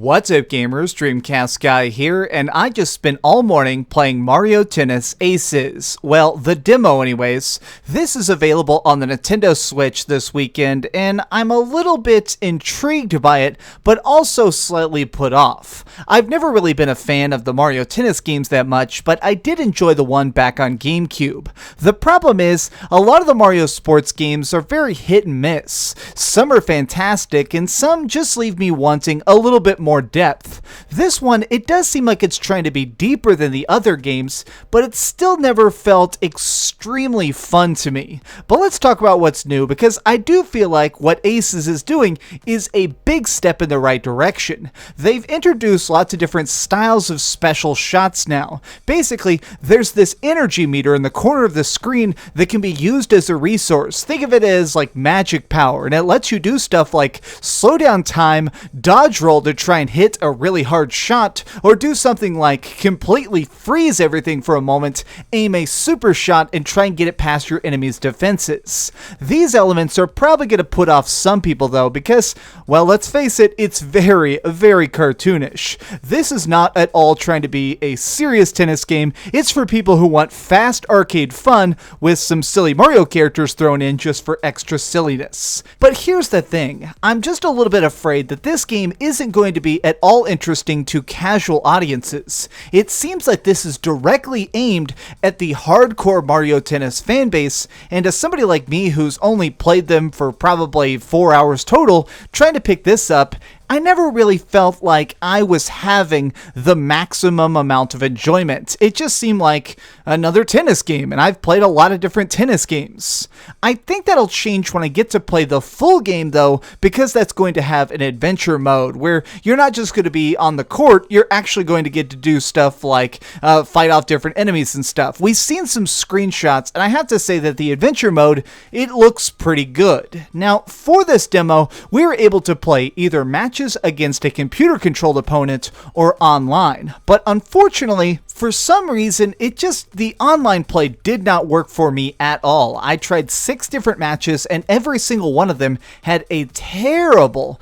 What's up gamers, DreamcastGuy here, and I just spent all morning playing Mario Tennis Aces. Well, the demo anyways. This is available on the Nintendo Switch this weekend, and I'm a little bit intrigued by it, but also slightly put off. I've never really been a fan of the Mario Tennis games that much, but I did enjoy the one back on GameCube. The problem is, a lot of the Mario sports games are very hit and miss. Some are fantastic, and some just leave me wanting a little bit more depth. This one, it does seem like it's trying to be deeper than the other games, but it still never felt extremely fun to me. But let's talk about what's new, because I do feel like what Aces is doing is a big step in the right direction. They've introduced lots of different styles of special shots now. Basically, there's this energy meter in the corner of the screen that can be used as a resource. Think of it as like magic power, and it lets you do stuff like slow down time, dodge roll to try and hit a really hard shot, or do something like completely freeze everything for a moment, aim a super shot, and try and get it past your enemy's defenses. These elements are probably going to put off some people though, because, well, let's face it, it's very, very cartoonish. This is not at all trying to be a serious tennis game. It's for people who want fast arcade fun with some silly Mario characters thrown in just for extra silliness. But here's the thing, I'm just a little bit afraid that this game isn't going to be at all interesting to casual audiences. It seems like this is directly aimed at the hardcore Mario Tennis fanbase, and as somebody like me who's only played them for probably 4 hours total, trying to pick this up, I never really felt like I was having the maximum amount of enjoyment. It just seemed like another tennis game, and I've played a lot of different tennis games. I think that'll change when I get to play the full game though, because that's going to have an adventure mode where you're not just going to be on the court, you're actually going to get to do stuff like fight off different enemies and stuff. We've seen some screenshots, and I have to say that the adventure mode, it looks pretty good. Now, for this demo, we were able to play either matches against a computer-controlled opponent or online. But unfortunately, for some reason, the online play did not work for me at all. I tried 6 different matches, and every single one of them had a terrible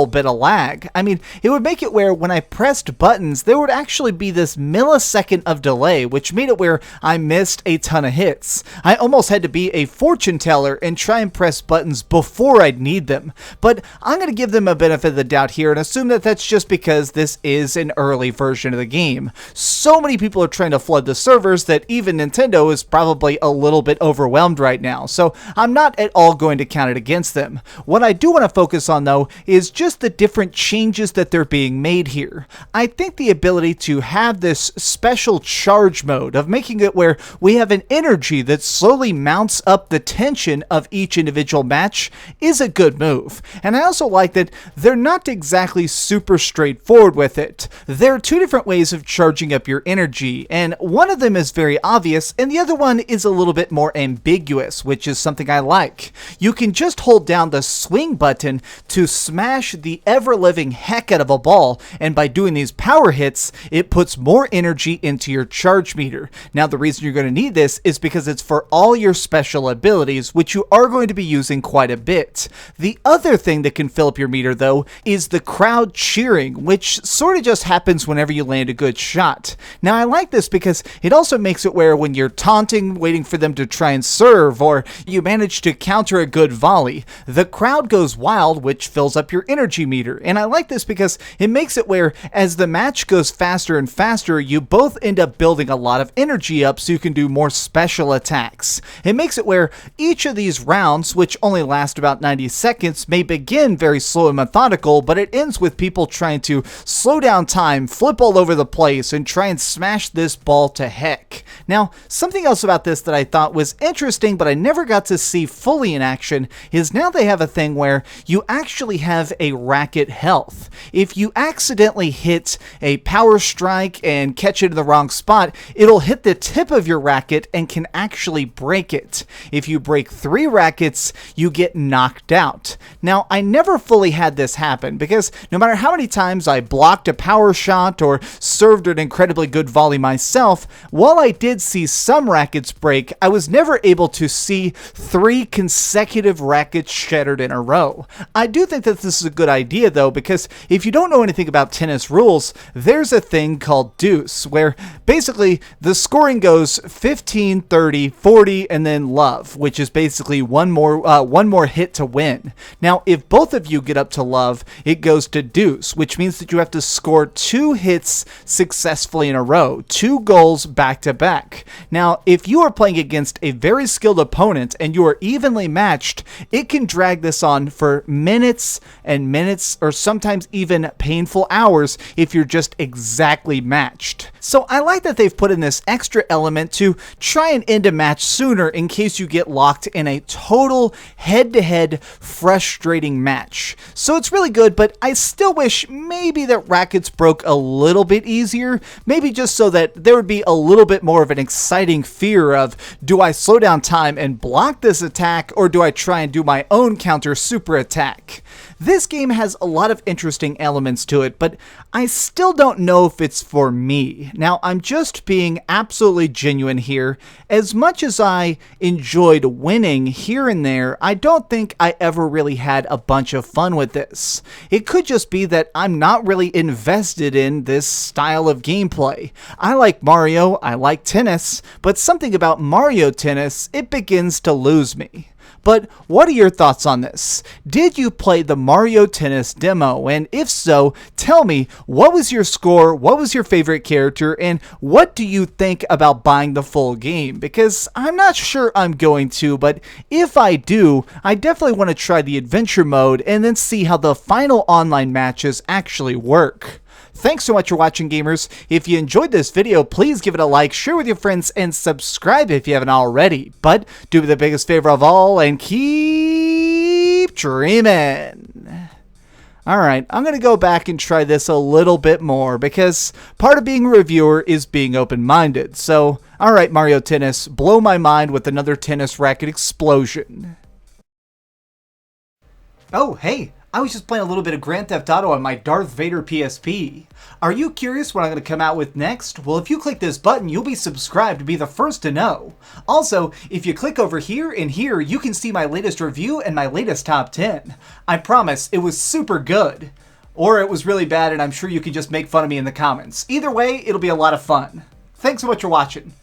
bit of lag. I mean, it would make it where when I pressed buttons, there would actually be this millisecond of delay, which made it where I missed a ton of hits. I almost had to be a fortune teller and try and press buttons before I'd need them. But I'm going to give them a benefit of the doubt here and assume that that's just because this is an early version of the game. So many people are trying to flood the servers that even Nintendo is probably a little bit overwhelmed right now. So I'm not at all going to count it against them. What I do want to focus on though is just the different changes that they're being made here. I think the ability to have this special charge mode of making it where we have an energy that slowly mounts up the tension of each individual match is a good move. And I also like that they're not exactly super straightforward with it. There are 2 different ways of charging up your energy, and one of them is very obvious, and the other one is a little bit more ambiguous, which is something I like. You can just hold down the swing button to smash the ever-living heck out of a ball, and by doing these power hits, it puts more energy into your charge meter. Now, the reason you're going to need this is because it's for all your special abilities, which you are going to be using quite a bit. The other thing that can fill up your meter, though, is the crowd cheering, which sort of just happens whenever you land a good shot. Now, I like this because it also makes it where when you're taunting, waiting for them to try and serve, or you manage to counter a good volley, the crowd goes wild, which fills up your energy meter. And I like this because it makes it where as the match goes faster and faster, you both end up building a lot of energy up so you can do more special attacks. It makes it where each of these rounds, which only last about 90 seconds, may begin very slow and methodical, but it ends with people trying to slow down time, flip all over the place, and try and smash this ball to heck. Now, something else about this that I thought was interesting but I never got to see fully in action is now they have a thing where you actually have a Racket Health. If you accidentally hit a power strike and catch it in the wrong spot, it'll hit the tip of your racket and can actually break it. If you break 3 rackets, you get knocked out. Now, I never fully had this happen because no matter how many times I blocked a power shot or served an incredible incredibly good volley myself, while I did see some rackets break, I was never able to see 3 consecutive rackets shattered in a row. I do think that this is a good idea though, because if you don't know anything about tennis rules, there's a thing called deuce, where basically the scoring goes 15, 30, 40, and then love, which is basically one more hit to win. Now, if both of you get up to love, it goes to deuce, which means that you have to score 2 hits successfully in a row, 2 goals back to back. Now, if you are playing against a very skilled opponent and you are evenly matched, it can drag this on for minutes and minutes, or sometimes even painful hours if you're just exactly matched. So I like that they've put in this extra element to try and end a match sooner in case you get locked in a total head-to-head frustrating match. So it's really good, but I still wish maybe that rackets broke a little bit easier, maybe just so that there would be a little bit more of an exciting fear of, do I slow down time and block this attack, or do I try and do my own counter super attack? This game has a lot of interesting elements to it, but I still don't know if it's for me. Now, I'm just being absolutely genuine here. As much as I enjoyed winning here and there, I don't think I ever really had a bunch of fun with this. It could just be that I'm not really invested in this style of gameplay. I like Mario, I like tennis, but something about Mario Tennis, it begins to lose me. But what are your thoughts on this? Did you play the Mario Tennis demo? And if so, tell me, what was your score, what was your favorite character, and what do you think about buying the full game? Because I'm not sure I'm going to, but if I do, I definitely want to try the adventure mode and then see how the final online matches actually work. Thanks so much for watching, gamers. If you enjoyed this video, please give it a like, share with your friends, and subscribe if you haven't already. But do me the biggest favor of all and keep dreaming. Alright, I'm going to go back and try this a little bit more, because part of being a reviewer is being open-minded. So, alright Mario Tennis, blow my mind with another tennis racket explosion. Oh, hey! I was just playing a little bit of Grand Theft Auto on my Darth Vader PSP. Are you curious what I'm going to come out with next? Well, if you click this button, you'll be subscribed to be the first to know. Also, if you click over here and here, you can see my latest review and my latest top 10. I promise, it was super good. Or it was really bad, and I'm sure you can just make fun of me in the comments. Either way, it'll be a lot of fun. Thanks so much for watching.